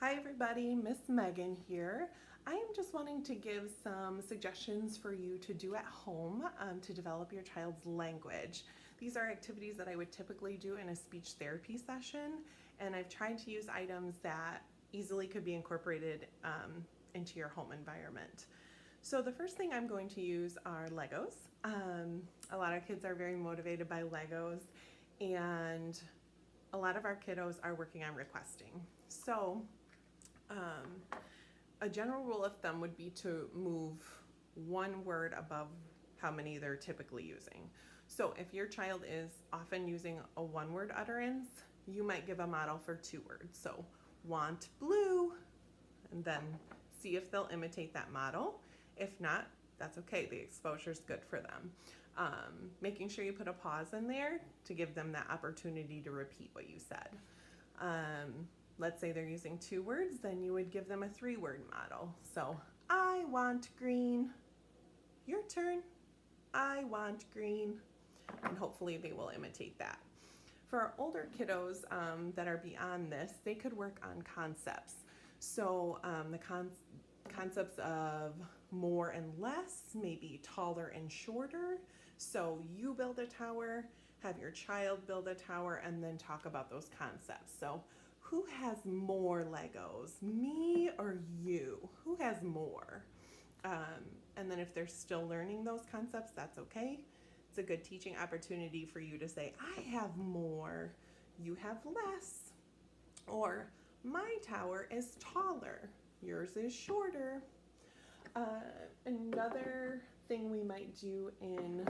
Hi everybody, Miss Megan here. I am just wanting to give some suggestions for you to do at home to develop your child's language. These are activities that I would typically do in a speech therapy session, and I've tried to use items that easily could be incorporated into your home environment. So the first thing I'm going to use are Legos. A lot of kids are very motivated by Legos, and a lot of our kiddos are working on requesting. So a general rule of thumb would be to move one word above how many they're typically using. So if your child is often using a one-word utterance, you might give a model for 2 words. So want blue, and then see if they'll imitate that model. If not, that's okay. The exposure is good for them. Making sure you put a pause in there to give them that opportunity to repeat what you said. Let's say they're using 2 words, then you would give them a 3-word model. So, I want green. Your turn. I want green. And hopefully they will imitate that. For our older kiddos that are beyond this, they could work on concepts. So the concepts of more and less, maybe taller and shorter. So you build a tower, have your child build a tower, and then talk about those concepts. So who has more Legos, me or you? Who has more? And then if they're still learning those concepts, that's okay. It's a good teaching opportunity for you to say, I have more, you have less. Or my tower is taller, yours is shorter. Another thing we might do in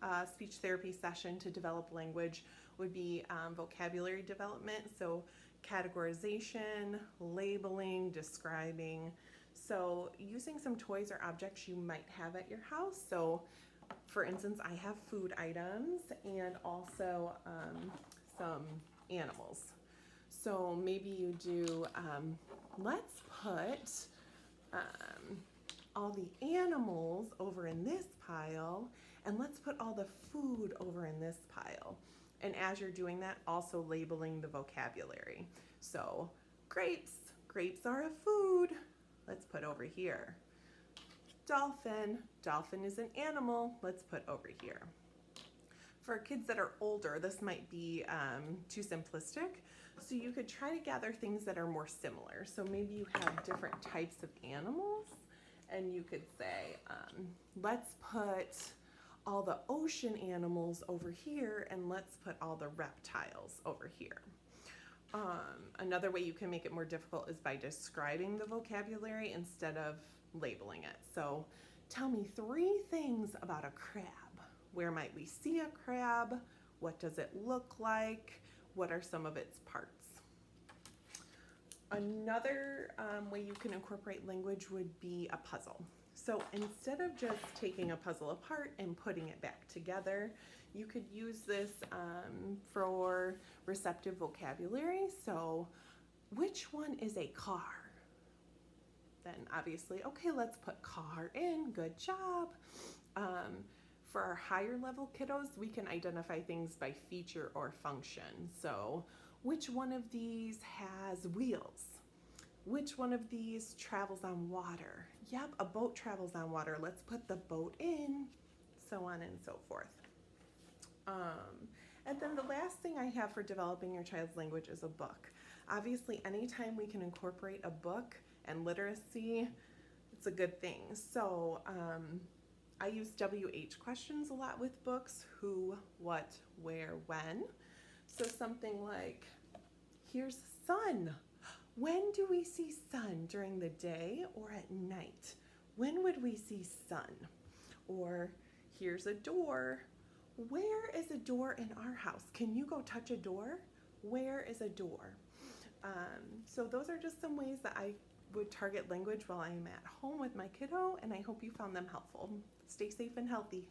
a speech therapy session to develop language would be vocabulary development. So categorization, labeling, describing. So using some toys or objects you might have at your house. So for instance, I have food items and also some animals. So maybe you do, let's put all the animals over in this pile, and let's put all the food over in this pile. And as you're doing that, also labeling the vocabulary. So grapes are a food. Let's put over here. Dolphin is an animal. Let's put over here. For kids that are older, this might be too simplistic. So you could try to gather things that are more similar. So maybe you have different types of animals, and you could say, let's put all the ocean animals over here, and let's put all the reptiles over here. Another way you can make it more difficult is by describing the vocabulary instead of labeling it. So tell me 3 things about a crab. Where might we see a crab? What does it look like? What are some of its parts? Another way you can incorporate language would be a puzzle. So instead of just taking a puzzle apart and putting it back together, you could use this for receptive vocabulary. So which one is a car? Then obviously, okay, let's put car in, good job. For our higher level kiddos, we can identify things by feature or function. So which one of these has wheels? Which one of these travels on water? Yep, a boat travels on water. Let's put the boat in, so on and so forth. And then the last thing I have for developing your child's language is a book. Obviously, anytime we can incorporate a book and literacy, it's a good thing. So I use WH questions a lot with books: who, what, where, when. So something like, here's sun. When do we see sun? During the day or at night? When would we see sun? Or here's a door. Where is a door in our house? Can you go touch a door? Where is a door? So those are just some ways that I would target language while I'm at home with my kiddo, and I hope you found them helpful. Stay safe and healthy.